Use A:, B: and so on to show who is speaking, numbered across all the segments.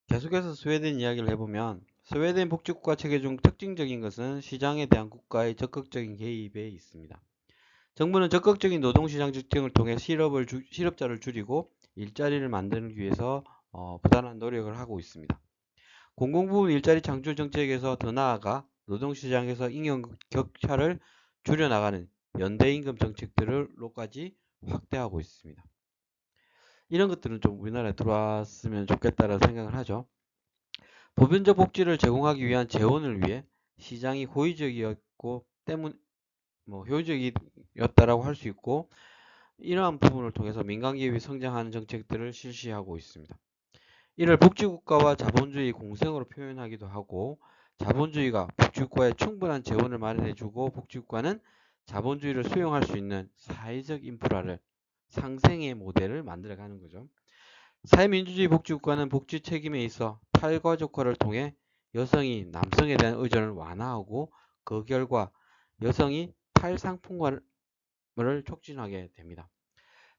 A: 계속해서 스웨덴 이야기를 해보면 스웨덴 복지국가 체계 중 특징적인 것은 시장에 대한 국가의 적극적인 개입에 있습니다. 정부는 적극적인 노동시장 집중을 통해 실업자를 줄이고 일자리를 만드는 위해서 부단한 노력을 하고 있습니다. 공공부문 일자리 창출 정책에서 더 나아가 노동시장에서 임금 격차를 줄여나가는 연대임금 정책들로까지 확대하고 있습니다. 이런 것들은 좀 우리나라에 들어왔으면 좋겠다라는 생각을 하죠. 보편적 복지를 제공하기 위한 재원을 위해 시장이 호의적이었고 효율적이었다라고 할 수 있고 이러한 부분을 통해서 민간기업이 성장하는 정책들을 실시하고 있습니다. 이를 복지국가와 자본주의 공생으로 표현하기도 하고 자본주의가 복지국가에 충분한 재원을 마련해주고 복지국가는 자본주의를 수용할 수 있는 사회적 인프라를 상생의 모델을 만들어가는 거죠. 사회민주주의 복지국가는 복지 책임에 있어 탈가족화를 통해 여성이 남성에 대한 의존을 완화하고 그 결과 여성이 탈상품화를 촉진하게 됩니다.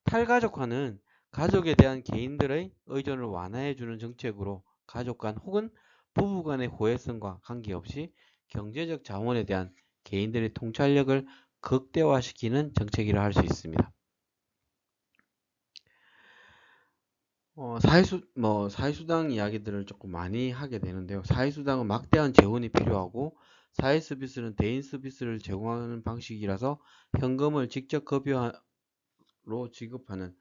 A: 탈가족화는 가족에 대한 개인들의 의존을 완화해주는 정책으로 가족 간 혹은 부부 간의 호혜성과 관계없이 경제적 자원에 대한 개인들의 통찰력을 극대화시키는 정책이라 할 수 있습니다. 사회수당 이야기들을 조금 많이 하게 되는데요. 사회수당은 막대한 재원이 필요하고 사회 서비스는 대인 서비스를 제공하는 방식이라서 현금을 직접 급여로 지급하는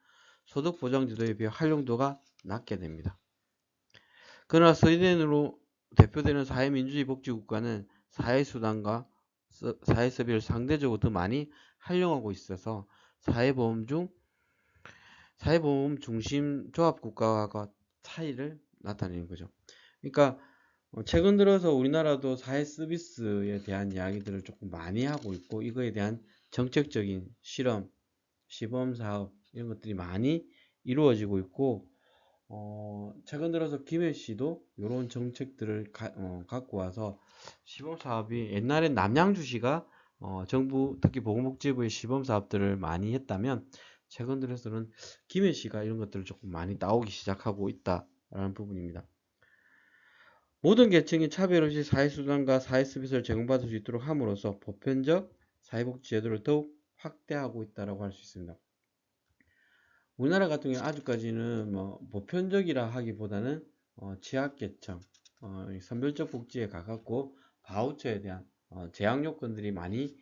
A: 소득보장제도에 비해 활용도가 낮게 됩니다. 그러나 스웨덴으로 대표되는 사회민주주의 복지국가는 사회수당과 사회서비스를 상대적으로 더 많이 활용하고 있어서 사회보험 중심 조합국가가 차이를 나타내는 거죠. 그러니까 최근 들어서 우리나라도 사회 서비스에 대한 이야기들을 조금 많이 하고 있고 이거에 대한 정책적인 실험, 시범 사업 이런 것들이 많이 이루어지고 있고 최근 들어서 김해시도 이런 정책들을 갖고 와서 시범 사업이 옛날엔 남양주시가 정부 특히 보건복지부의 시범 사업들을 많이 했다면 최근 들어서는 김해시가 이런 것들을 조금 많이 나오기 시작하고 있다라는 부분입니다. 모든 계층이 차별 없이 사회수단과 사회서비스를 제공받을 수 있도록 함으로써 보편적 사회복지 제도를 더욱 확대하고 있다고 할 수 있습니다. 우리나라 같은 경우 아직까지는 보편적이라 하기보다는 취약계층, 선별적 복지에 가깝고 바우처에 대한 제약 요건들이 많이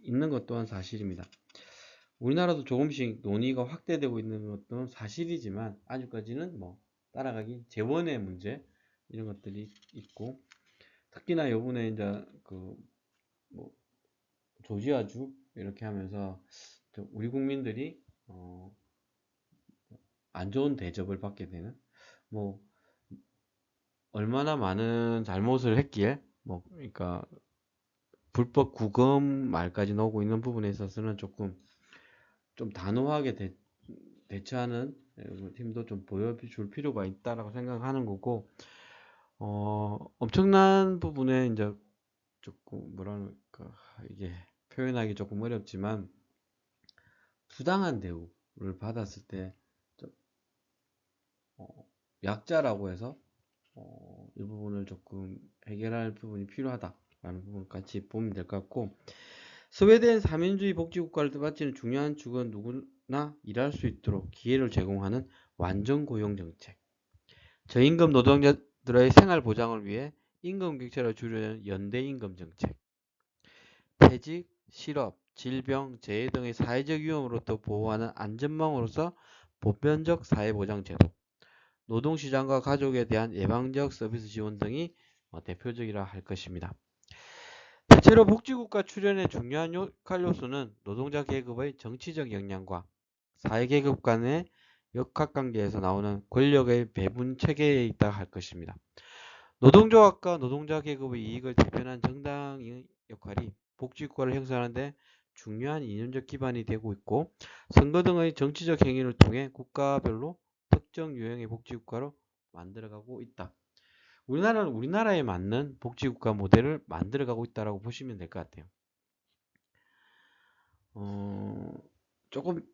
A: 있는 것 또한 사실입니다. 우리나라도 조금씩 논의가 확대되고 있는 것도 사실이지만 아직까지는 따라가기 재원의 문제 이런 것들이 있고 특히나 요번에 이제 조지아주 이렇게 하면서 우리 국민들이 안 좋은 대접을 받게 되는 뭐 얼마나 많은 잘못을 했기에 그러니까 불법 구금 말까지 나오고 있는 부분에 있어서는 조금 좀 단호하게 대처하는 힘도 좀 보여줄 필요가 있다라고 생각하는 거고 엄청난 부분에 이제 조금 뭐랄까 이게 표현하기 조금 어렵지만 부당한 대우를 받았을 때 약자라고 해서 이 부분을 조금 해결할 부분이 필요하다라는 부분 같이 보면 될 것 같고 스웨덴 사민주의 복지국가를 뜻받치는 중요한 축은 누구나 일할 수 있도록 기회를 제공하는 완전고용정책 저임금 노동자들의 생활 보장을 위해 임금 격차를 줄이려는 연대임금정책 퇴직, 실업, 질병, 재해 등의 사회적 위험으로부터 보호하는 안전망으로서 보편적 사회보장제도 노동시장과 가족에 대한 예방적 서비스 지원 등이 대표적이라 할 것입니다. 대체로 복지국가 출연의 중요한 역할 요소는 노동자 계급의 정치적 역량과 사회계급 간의 역학관계에서 나오는 권력의 배분 체계에 있다 할 것입니다. 노동조합과 노동자 계급의 이익을 대변한 정당의 역할이 복지국가를 형성하는 데 중요한 이념적 기반이 되고 있고 선거 등의 정치적 행위를 통해 국가별로 특정 유형의 복지국가로 만들어가고 있다. 우리나라는 우리나라에 맞는 복지국가 모델을 만들어가고 있다고 보시면 될 것 같아요. 조금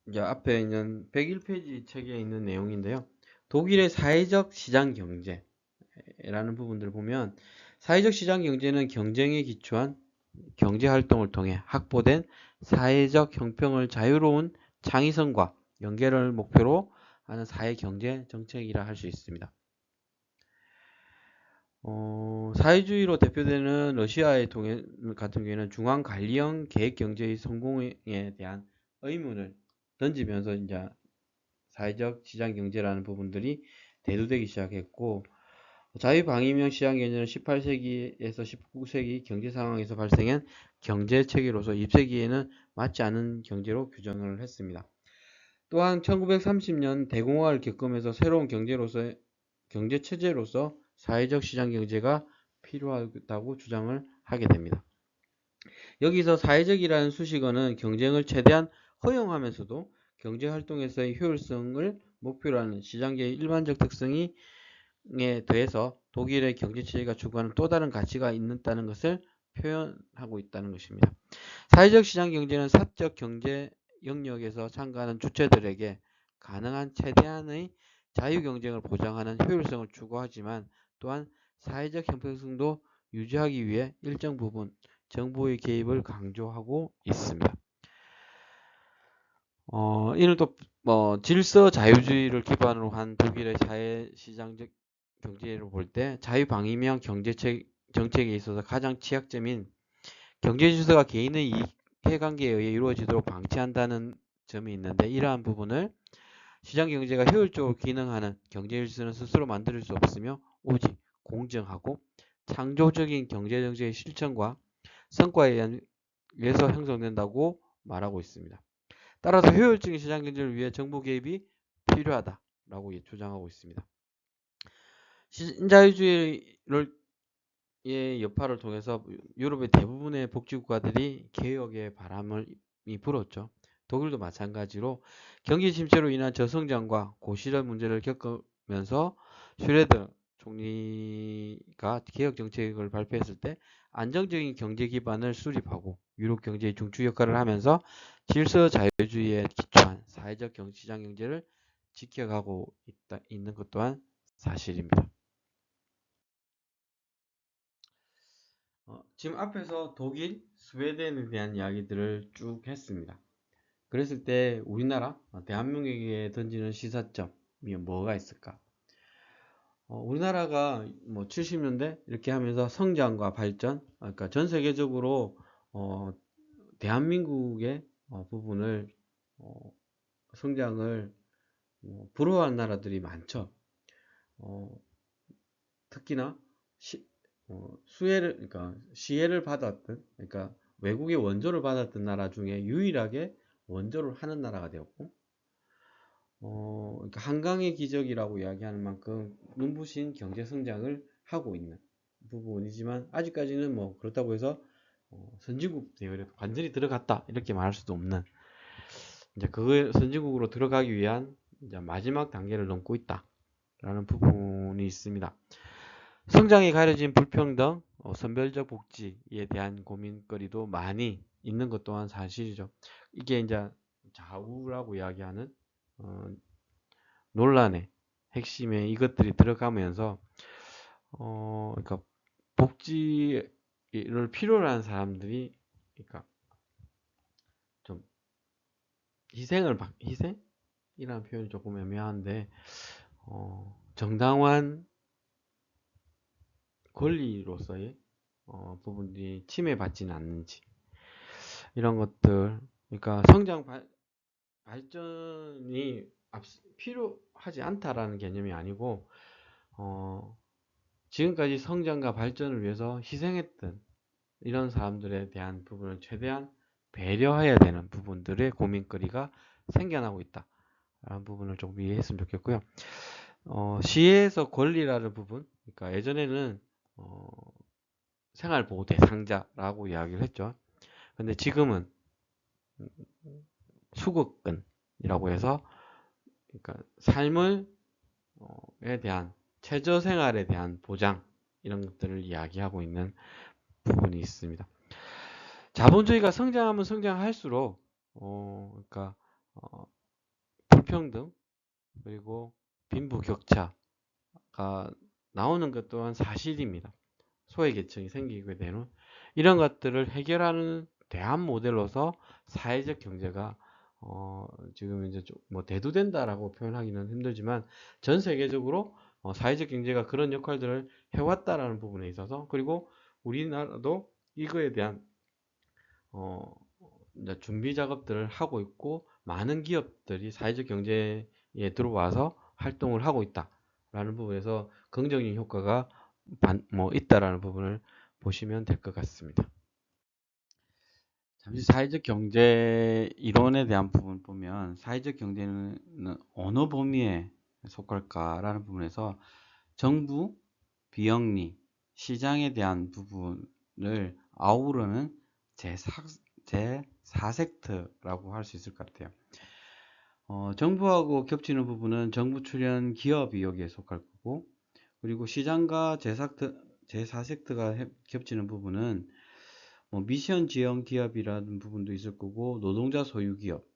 A: 이제 앞에 있는 101페이지 책에 있는 내용인데요. 독일의 사회적 시장 경제라는 부분들을 보면 사회적 시장 경제는 경쟁에 기초한 경제 활동을 통해 확보된 사회적 형평을 자유로운 창의성과 연계를 목표로 하는 사회 경제 정책이라 할 수 있습니다. 사회주의로 대표되는 러시아의 같은 경우에는 중앙관리형 계획경제의 성공에 대한 의문을 던지면서 이제 사회적 시장경제라는 부분들이 대두되기 시작했고, 자유방위형 시장경제는 18세기에서 19세기 경제 상황에서 발생한 경제체계로서 20세기에는 맞지 않은 경제로 규정을 했습니다. 또한 1930년 대공황을 겪으면서 새로운 경제체제로서 사회적 시장경제가 필요하다고 주장을 하게 됩니다. 여기서 사회적이라는 수식어는 경쟁을 최대한 허용하면서도 경제활동에서의 효율성을 목표로 하는 시장계의 일반적 특성에 대해서 독일의 경제체제가 추구하는 또 다른 가치가 있다는 것을 표현하고 있다는 것입니다. 사회적 시장경제는 사적 경제 영역에서 참가하는 주체들에게 가능한 최대한의 자유경쟁을 보장하는 효율성을 추구하지만 또한 사회적 형평성도 유지하기 위해 일정 부분 정부의 개입을 강조하고 있습니다. 이는 또 질서 자유주의를 기반으로 한 독일의 사회시장적 경제를 볼 때 자유방위형 정책에 있어서 가장 취약점인 경제질서가 개인의 이해관계에 의해 이루어지도록 방치한다는 점이 있는데, 이러한 부분을 시장경제가 효율적으로 기능하는 경제질서는 스스로 만들 수 없으며 오직 공정하고 창조적인 경제정책의 실천과 성과에 의해서 형성된다고 말하고 있습니다. 따라서 효율적인 시장경제를 위해 정부 개입이 필요하다라고 주장하고 있습니다. 신자유주의의 여파를 통해서 유럽의 대부분의 복지국가들이 개혁의 바람이 불었죠. 독일도 마찬가지로 경기 침체로 인한 저성장과 고실현 문제를 겪으면서 슈레더 총리가 개혁 정책을 발표했을 때 안정적인 경제 기반을 수립하고 유럽 경제의 중추 역할을 하면서 질서 자유주의에 기초한 사회적 시장 경제를 지켜가고 있는 것 또한 사실입니다. 지금 앞에서 독일, 스웨덴에 대한 이야기들을 쭉 했습니다. 그랬을 때 우리나라, 대한민국에게 던지는 시사점이 뭐가 있을까? 우리나라가 뭐 70년대 이렇게 하면서 성장과 발전, 그러니까 전 세계적으로 대한민국의 부분을 성장을 부러워하는 나라들이 많죠. 특히나 그러니까 시혜를 받았던, 그러니까 외국의 원조를 받았던 나라 중에 유일하게 원조를 하는 나라가 되었고, 그러니까 한강의 기적이라고 이야기하는 만큼 눈부신 경제 성장을 하고 있는 부분이지만 아직까지는 뭐 그렇다고 해서 선진국 대열에 완전히 들어갔다 이렇게 말할 수도 없는, 이제 그 선진국으로 들어가기 위한 이제 마지막 단계를 넘고 있다라는 부분이 있습니다. 성장에 가려진 불평등, 선별적 복지에 대한 고민거리도 많이 있는 것 또한 사실이죠. 이게 이제 좌우라고 이야기하는 논란의 핵심에 이것들이 들어가면서 그러니까 복지를 필요로 하는 사람들이, 그러니까 좀 희생이라는 표현이 조금 애매한데 정당한 권리로서의 부분들이 침해받지는 않는지, 이런 것들, 그러니까 성장 발전이 필요하지 않다라는 개념이 아니고 지금까지 성장과 발전을 위해서 희생했던 이런 사람들에 대한 부분을 최대한 배려해야 되는 부분들의 고민거리가 생겨나고 있다라는 부분을 좀 이해했으면 좋겠고요. 시혜에서 권리라는 부분, 그러니까 예전에는 생활보호 대상자라고 이야기를 했죠. 근데 지금은 수급권이라고 해서, 그러니까 삶을 에 대한 최저생활에 대한 보장, 이런 것들을 이야기하고 있는 부분이 있습니다. 자본주의가 성장하면 성장할수록 그러니까 불평등 그리고 빈부격차가 나오는 것 또한 사실입니다. 소외계층이 생기게 되는 이런 것들을 해결하는 대안 모델로서 사회적 경제가 지금 이제 뭐 대두된다라고 표현하기는 힘들지만 전 세계적으로 사회적 경제가 그런 역할들을 해왔다라는 부분에 있어서 그리고 우리나라도 이거에 대한 이제 준비 작업들을 하고 있고 많은 기업들이 사회적 경제에 들어와서 활동을 하고 있다라는 부분에서 긍정적인 효과가 뭐 있다라는 부분을 보시면 될 것 같습니다. 잠시 사회적 경제 이론에 대한 부분 보면 사회적 경제는 어느 범위에 속할까라는 부분에서 정부, 비영리, 시장에 대한 부분을 아우르는 제4섹터라고 할 수 있을 것 같아요. 정부하고 겹치는 부분은 정부 출연 기업이 여기에 속할 거고, 그리고 시장과 제4섹터가 겹치는 부분은 뭐 미션 지원 기업이라는 부분도 있을 거고, 노동자 소유 기업,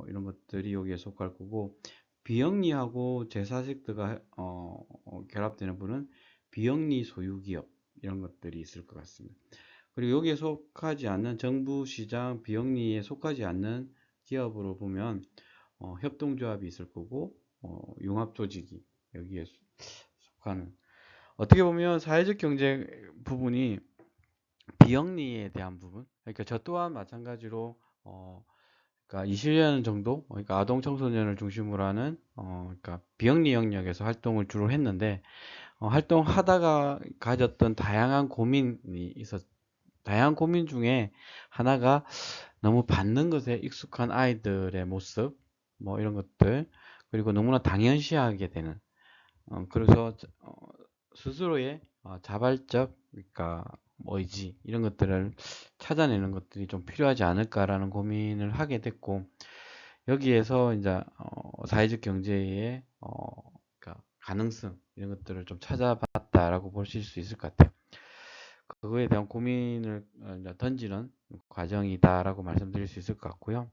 A: 이런 것들이 여기에 속할 거고, 비영리하고 제4섹터가 결합되는 부분은 비영리 소유 기업, 이런 것들이 있을 것 같습니다. 그리고 여기에 속하지 않는 정부, 시장, 비영리에 속하지 않는 기업으로 보면 협동조합이 있을 거고 융합조직이 여기에 속하는 어떻게 보면 사회적 경제 부분이 비영리에 대한 부분 그러니까 저 또한 마찬가지로 그러니까 20년 정도 그러니까 아동 청소년을 중심으로 하는 그러니까 비영리 영역에서 활동을 주로 했는데 활동하다가 가졌던 다양한 고민이 있었 다양한 고민 중에 하나가 너무 받는 것에 익숙한 아이들의 모습, 뭐 이런 것들, 그리고 너무나 당연시하게 되는, 그래서 스스로의 자발적, 그러니까 뭐 의지 이런 것들을 찾아내는 것들이 좀 필요하지 않을까라는 고민을 하게 됐고 여기에서 이제 사회적 경제의 그러니까 가능성 이런 것들을 좀 찾아봤다라고 보실 수 있을 것 같아요. 그거에 대한 고민을 이제 던지는 과정이다라고 말씀드릴 수 있을 것 같고요.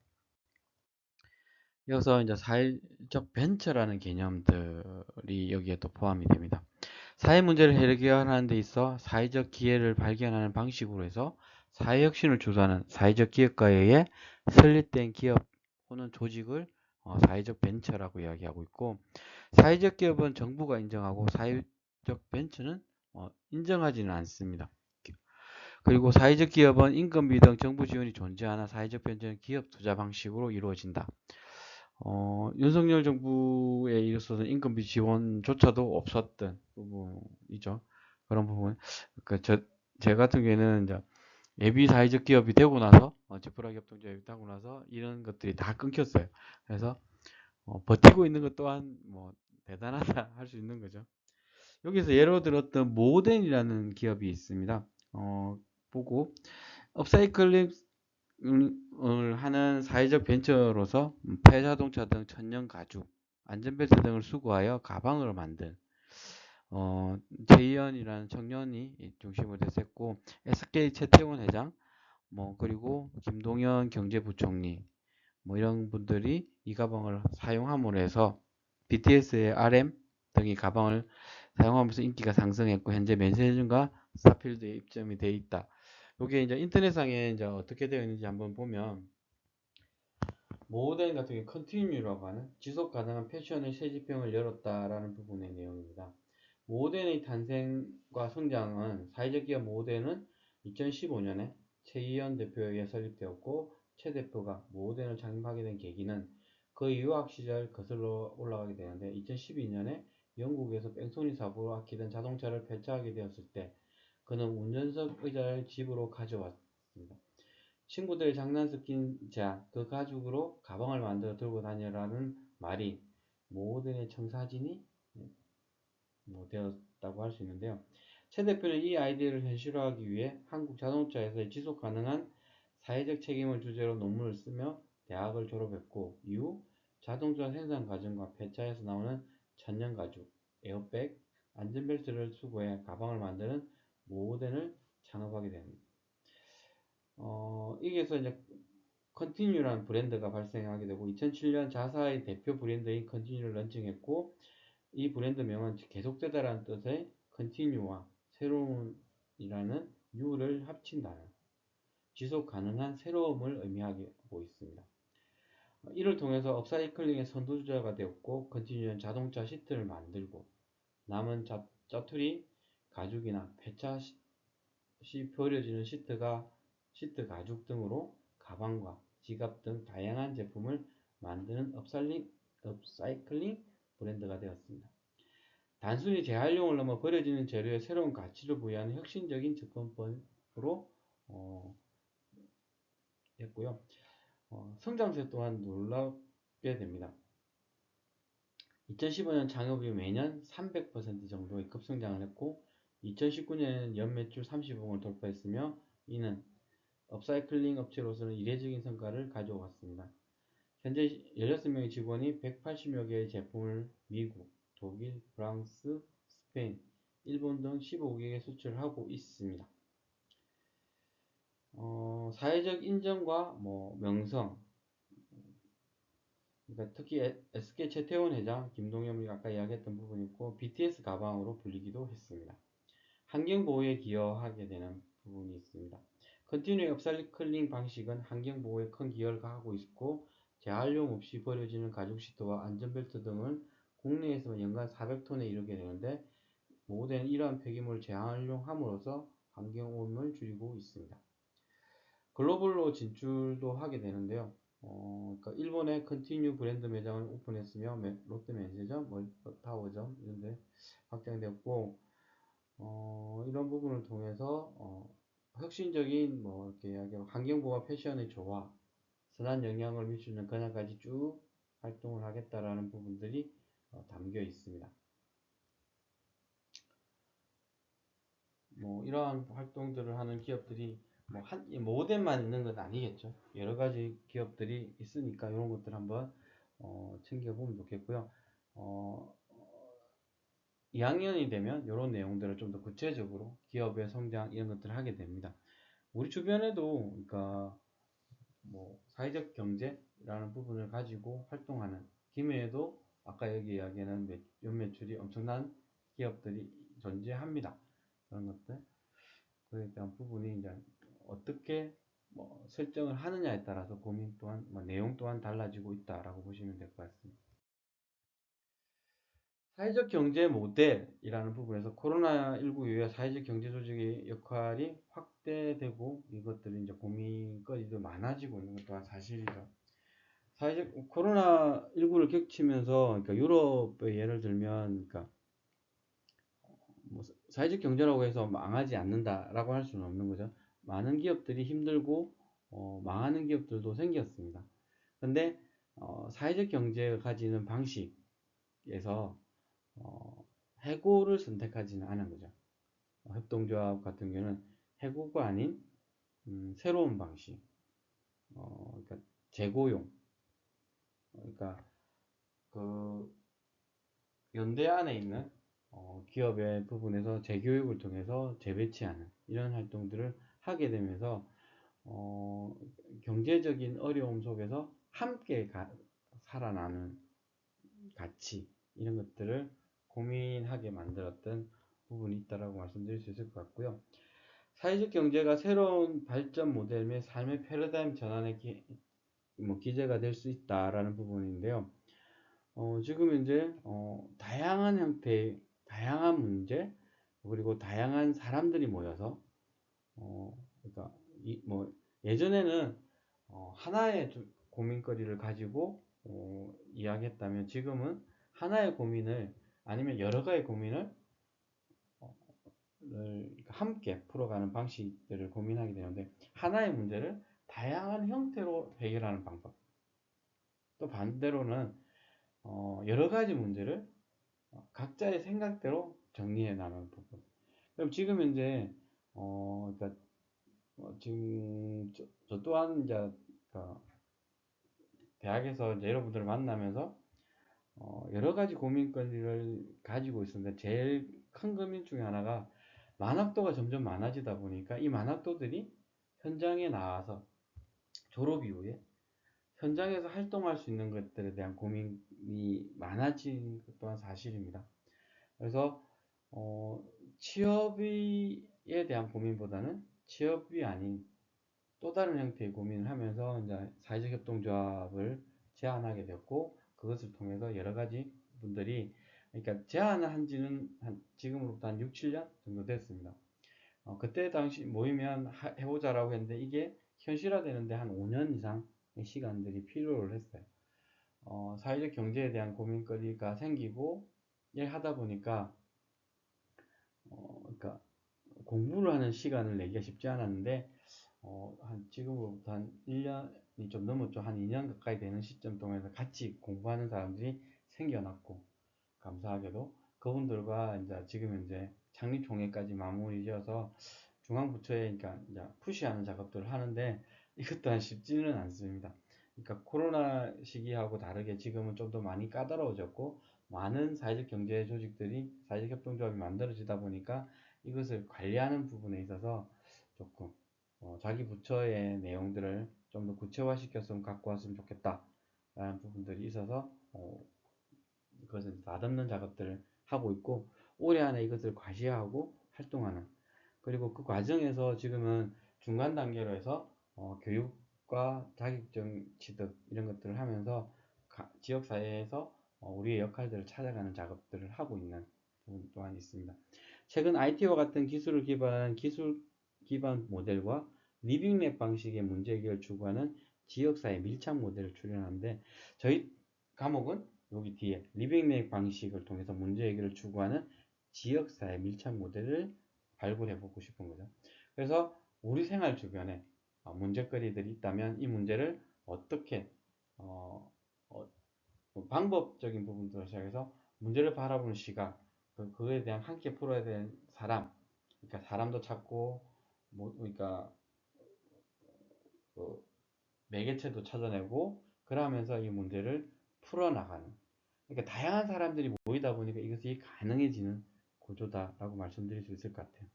A: 이어서 이제 사회적 벤처라는 개념들이 여기에 또 포함이 됩니다. 사회 문제를 해결하는 데 있어 사회적 기회를 발견하는 방식으로 해서 사회혁신을 주도하는 사회적 기업가에 의해 설립된 기업 또는 조직을 사회적 벤처라고 이야기하고 있고 사회적 기업은 정부가 인정하고 사회적 벤처는 인정하지는 않습니다. 그리고 사회적 기업은 인건비 등 정부 지원이 존재하나 사회적 벤처는 기업 투자 방식으로 이루어진다. 윤석열 정부에 있어서는 인건비 지원조차도 없었던 부분이죠. 그런 부분. 제 같은 경우에는 이제 예비 사회적 기업이 되고 나서, 지프라 협동조합이 되고 나서 이런 것들이 다 끊겼어요. 그래서 버티고 있는 것 또한 뭐 대단하다 할 수 있는 거죠. 여기서 예로 들었던 모덴이라는 기업이 있습니다. 보고 업사이클링을 하는 사회적 벤처로서 폐자동차 등 천연 가죽, 안전벨트 등을 수거하여 가방을 만든 제이연이라는 청년이 중심으로 됐었고 SK 최태원 회장, 뭐 그리고 김동연 경제부총리, 뭐 이런 분들이 이 가방을 사용함으로 해서 BTS의 RM 등이 가방을 사용하면서 인기가 상승했고 현재 맨세준과 스타필드에 입점이 되어 있다. 이게 이제 인터넷상에 이제 어떻게 되어 있는지 한번 보면 모덴 같은 경우 컨티뉴라고 하는 지속 가능한 패션의 새 지평을 열었다라는 부분의 내용입니다. 모덴의 탄생과 성장은 사회적 기업 모덴은 2015년에 최이현 대표에게 설립되었고 최 대표가 모덴을 창립하게 된 계기는 그 유학 시절 거슬러 올라가게 되는데 2012년에 영국에서 뺑소니 사고로 아끼던 자동차를 폐차하게 되었을 때 그는 운전석 의자를 집으로 가져왔습니다. 친구들의 장난스 낀 그 가죽으로 가방을 만들어 들고 다녀라는 말이 모덴의 청사진이 뭐 되었다고 할 수 있는데요. 최 대표는 이 아이디어를 현실화하기 위해 한국 자동차에서의 지속 가능한 사회적 책임을 주제로 논문을 쓰며 대학을 졸업했고 이후 자동차 생산 과정과 폐차에서 나오는 천연 가죽, 에어백, 안전벨트를 수거해 가방을 만드는 모덴을 창업하게 됩니다. 여기에서 이제 컨티뉴라는 브랜드가 발생하게 되고 2007년 자사의 대표 브랜드인 컨티뉴를 런칭했고 이 브랜드명은 계속되다라는 뜻의 continue와 새로움이라는 new를 합친 단어, 지속 가능한 새로움을 의미하고 있습니다. 이를 통해서 업사이클링의 선두주자가 되었고, 컨티뉴는 자동차 시트를 만들고 남은 짜투리 가죽이나 폐차 버려지는 시트 가죽 등으로 가방과 지갑 등 다양한 제품을 만드는 업사이클링 브랜드가 되었습니다. 단순히 재활용을 넘어 버려지는 재료에 새로운 가치를 부여하는 혁신적인 접근법으로 했고요. 성장세 또한 놀랍게 됩니다. 2015년 창업이 매년 300% 정도의 급성장을 했고 2019년에는 연매출 30억을 돌파했으며 이는 업사이클링 업체로서는 이례적인 성과를 가져왔습니다. 현재 16명의 직원이 180여 개의 제품을 미국, 독일, 프랑스, 스페인, 일본 등 15개국에 수출하고 있습니다. 사회적 인정과 명성, 그러니까 특히 SK 최태원 회장, 김동엽이 아까 이야기했던 부분이 있고 BTS 가방으로 불리기도 했습니다. 환경보호에 기여하게 되는 부분이 있습니다. 컨티뉴 업사이클링 방식은 환경보호에 큰 기여를 하고 있고 재활용 없이 버려지는 가죽 시트와 안전벨트 등을 국내에서 연간 400톤에 이르게 되는데 모든 이러한 폐기물을 재활용함으로써 환경오염을 줄이고 있습니다. 글로벌로 진출도 하게 되는데요. 그러니까 일본에 컨티뉴 브랜드 매장을 오픈했으며 롯데 면세점, 타워점 이런 데 확장되었고 이런 부분을 통해서 혁신적인 이렇게 이야기하고 환경보호와 패션의 조화, 선한 영향을 미치는 그날까지 쭉 활동을 하겠다라는 부분들이 담겨 있습니다. 이러한 활동들을 하는 기업들이 모델만 있는 건 아니겠죠. 여러 가지 기업들이 있으니까 이런 것들 한번 챙겨보면 좋겠고요. 2학년이 되면 이런 내용들을 좀 더 구체적으로 기업의 성장 이런 것들을 하게 됩니다. 우리 주변에도 그러니까 사회적 경제라는 부분을 가지고 활동하는 김해에도 아까 여기 이야기하는 연매출이 엄청난 기업들이 존재합니다. 그런 것들 그에 대한 부분이 이제 어떻게 설정을 하느냐에 따라서 고민 또한 내용 또한 달라지고 있다라고 보시면 될 것 같습니다. 사회적 경제 모델이라는 부분에서 코로나19 이후에 사회적 경제 조직의 역할이 확대되고 이것들이 이제 고민거리도 많아지고 있는 것 또한 사실이죠. 코로나19를 겹치면서 그러니까 유럽의 예를 들면 그러니까 사회적 경제라고 해서 망하지 않는다라고 할 수는 없는 거죠. 많은 기업들이 힘들고 망하는 기업들도 생겼습니다. 근데 사회적 경제가 가지는 방식에서 해고를 선택하지는 않은 거죠. 협동조합 같은 경우는 해고가 아닌 새로운 방식, 그러니까 재고용, 그러니까 그 연대 안에 있는 기업의 부분에서 재교육을 통해서 재배치하는 이런 활동들을 하게 되면서 경제적인 어려움 속에서 함께 살아나는 가치 이런 것들을 고민하게 만들었던 부분이 있다라고 말씀드릴 수 있을 것 같고요. 사회적 경제가 새로운 발전 모델 및 삶의 패러다임 전환의 기제가 될 수 있다라는 부분인데요. 지금 현재 다양한 형태의 다양한 문제 그리고 다양한 사람들이 모여서 그러니까 예전에는 하나의 고민거리를 가지고 이야기했다면 지금은 하나의 고민을 아니면 여러 가지 고민을 함께 풀어가는 방식들을 고민하게 되는데 하나의 문제를 다양한 형태로 해결하는 방법 또 반대로는 여러 가지 문제를 각자의 생각대로 정리해 나가는 부분. 그럼 지금 현재 그러니까 지금 저 또한 이제 그러니까 대학에서 이제 여러분들을 만나면서 여러 가지 고민거리를 가지고 있었는데 제일 큰 고민 중에 하나가 만학도가 점점 많아지다 보니까 이 만학도들이 현장에 나와서 졸업 이후에 현장에서 활동할 수 있는 것들에 대한 고민이 많아진 것 또한 사실입니다. 그래서 취업에 대한 고민보다는 취업이 아닌 또 다른 형태의 고민을 하면서 이제 사회적 협동조합을 제안하게 됐고, 그것을 통해서 여러 가지 분들이, 그러니까 제안을 한 지는 지금으로부터 한 6, 7년 정도 됐습니다. 그때 당시 모이면 해보자라고 했는데 이게 현실화되는데 한 5년 이상의 시간들이 필요를 했어요. 사회적 경제에 대한 고민거리가 생기고 일하다 보니까 그러니까 공부를 하는 시간을 내기가 쉽지 않았는데 한 지금으로부터 한 1년이 좀 넘었죠. 한 2년 가까이 되는 시점 동안에서 같이 공부하는 사람들이 생겨났고, 감사하게도 그분들과 이제 지금 현재 창립총회까지 마무리 지어서 중앙부처에 그러니까 이제 푸시하는 작업들을 하는데 이것 또한 쉽지는 않습니다. 그러니까 코로나 시기하고 다르게 지금은 좀 더 많이 까다로워졌고, 많은 사회적 경제 조직들이 사회적 협동조합이 만들어지다 보니까 이것을 관리하는 부분에 있어서 조금 자기 부처의 내용들을 좀 더 구체화시켰으면 갖고 왔으면 좋겠다라는 부분들이 있어서 그것을 다듬는 작업들을 하고 있고, 올해 안에 이것을 과시하고 활동하는, 그리고 그 과정에서 지금은 중간 단계로 해서 교육과 자격증 취득 이런 것들을 하면서 지역사회에서 우리의 역할들을 찾아가는 작업들을 하고 있는 부분 또한 있습니다. 최근 IT와 같은 기술 기반 모델과 리빙랩 방식의 문제 해결을 추구하는 지역사회 밀착 모델을 출연하는데, 저희 과목은 여기 뒤에 리빙랩 방식을 통해서 문제 해결을 추구하는 지역사회 밀착 모델을 발굴해 보고 싶은 거죠. 그래서 우리 생활 주변에 문제거리들이 있다면 이 문제를 어떻게 어, 어, 방법적인 부분부터 시작해서 문제를 바라보는 시각, 그거에 대한 함께 풀어야 되는 사람, 그러니까 사람도 찾고, 그러니까 그 매개체도 찾아내고, 그러면서 이 문제를 풀어나가는. 그러니까 다양한 사람들이 모이다 보니까 이것이 가능해지는 구조다라고 말씀드릴 수 있을 것 같아요.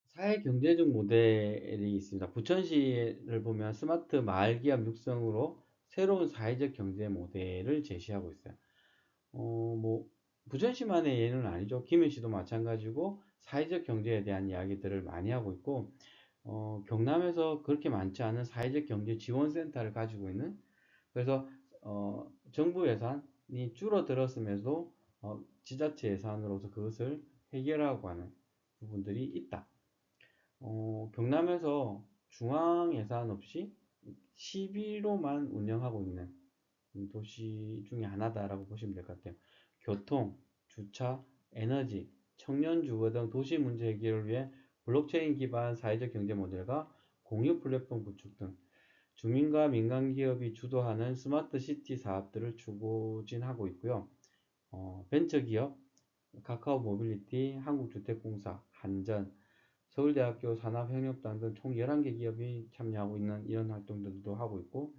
A: 사회 경제적 모델이 있습니다. 부천시를 보면 스마트 마을 기업 육성으로 새로운 사회적 경제 모델을 제시하고 있어요. 뭐 부천시만의 예는 아니죠. 김해시도 마찬가지고 사회적 경제에 대한 이야기들을 많이 하고 있고, 경남에서 그렇게 많지 않은 사회적 경제 지원센터를 가지고 있는, 그래서 정부 예산이 줄어들었음에도 지자체 예산으로서 그것을 해결하고 하는 부분들이 있다. 경남에서 중앙 예산 없이 시비로만 운영하고 있는 도시 중에 하나다라고 보시면 될 것 같아요. 교통, 주차, 에너지, 청년 주거 등 도시 문제 해결을 위해 블록체인 기반 사회적 경제 모델과 공유 플랫폼 구축 등 주민과 민간 기업이 주도하는 스마트 시티 사업들을 추진하고 있고요. 벤처기업, 카카오 모빌리티, 한국주택공사, 한전, 서울대학교 산업협력단 등 총 11개 기업이 참여하고 있는 이런 활동들도 하고 있고,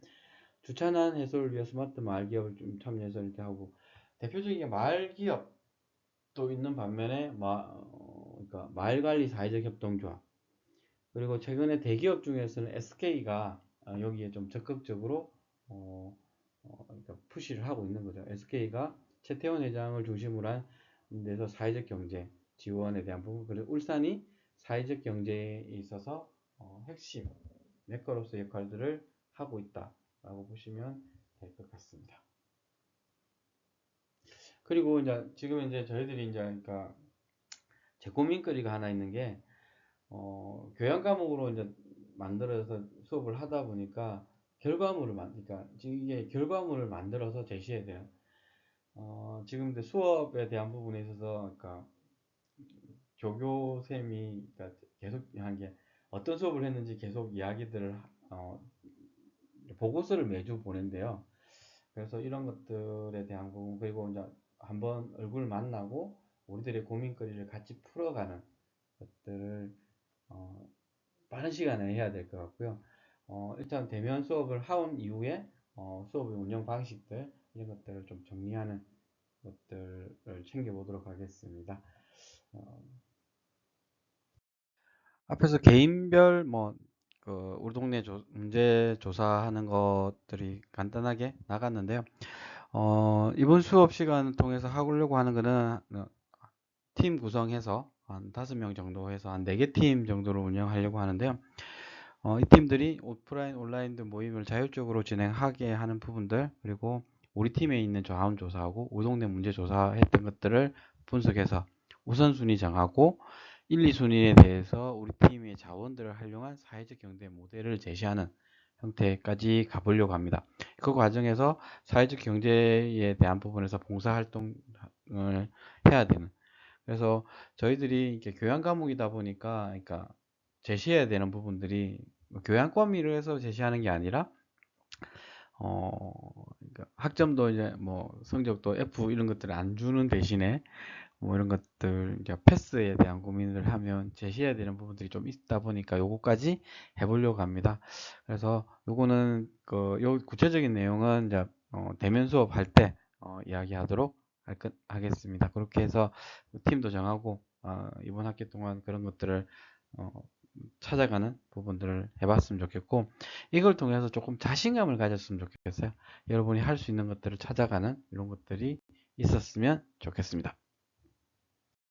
A: 주차난 해소를 위해 스마트 마을 기업을 좀 참여해서 이렇게 하고, 대표적인 게 마을 기업도 있는 반면에 그러니까 마을 관리 사회적 협동조합, 그리고 최근에 대기업 중에서는 SK가 여기에 좀 적극적으로 그러니까 푸시를 하고 있는 거죠. SK가 최태원 회장을 중심으로 한 데서 사회적 경제 지원에 대한 부분, 그리고 울산이 사회적 경제에 있어서 핵심 메커로서 역할들을 하고 있다라고 보시면 될 것 같습니다. 그리고 이제 지금 이제 저희들이 이제 그러니까 제 고민거리가 하나 있는 게 교양 과목으로 이제 만들어서 수업을 하다 보니까 그러니까 이게 결과물을 만들어서 제시해야 돼요. 지금 이제 수업에 대한 부분에 있어서 그러니까 조교쌤이 그러니까 계속 한 게 어떤 수업을 했는지 계속 이야기들을 보고서를 매주 보낸대요. 그래서 이런 것들에 대한 부분, 그리고 이제 한번 얼굴 만나고 우리들의 고민거리를 같이 풀어가는 것들을 어, 빠른 시간에 해야 될 것 같고요. 일단 대면 수업을 한 이후에 수업의 운영 방식들 이런 것들을 좀 정리하는 것들을 챙겨보도록 하겠습니다. 어, 앞에서 개인별 우리 동네 문제 조사하는 것들이 간단하게 나갔는데요. 이번 수업 시간 통해서 하려고 하는 거는 팀 구성해서 한 5명 정도 해서 한 4개 팀 정도로 운영하려고 하는데요. 이 팀들이 오프라인, 온라인 등 모임을 자율적으로 진행하게 하는 부분들, 그리고 우리 팀에 있는 자원조사하고 우동내 문제조사 했던 것들을 분석해서 우선순위 정하고 1, 2순위에 대해서 우리 팀의 자원들을 활용한 사회적 경제 모델을 제시하는 형태까지 가보려고 합니다. 그 과정에서 사회적 경제에 대한 부분에서 봉사활동을 해야 되는, 그래서 저희들이 이렇게 교양 과목이다 보니까, 그러니까 제시해야 되는 부분들이 교양과미를 해서 제시하는 게 아니라, 그러니까 학점도 이제 뭐 성적도 F 이런 것들을 안 주는 대신에 뭐 이런 것들, 이제 패스에 대한 고민을 하면 제시해야 되는 부분들이 좀 있다 보니까 요거까지 해보려고 합니다. 그래서 요거는 요 구체적인 내용은 이제 대면 수업 할 때 이야기하도록 하겠습니다. 그렇게 해서 팀도 정하고 이번 학기 동안 그런 것들을 어, 찾아가는 부분들을 해봤으면 좋겠고, 이걸 통해서 조금 자신감을 가졌으면 좋겠어요. 여러분이 할 수 있는 것들을 찾아가는 이런 것들이 있었으면 좋겠습니다.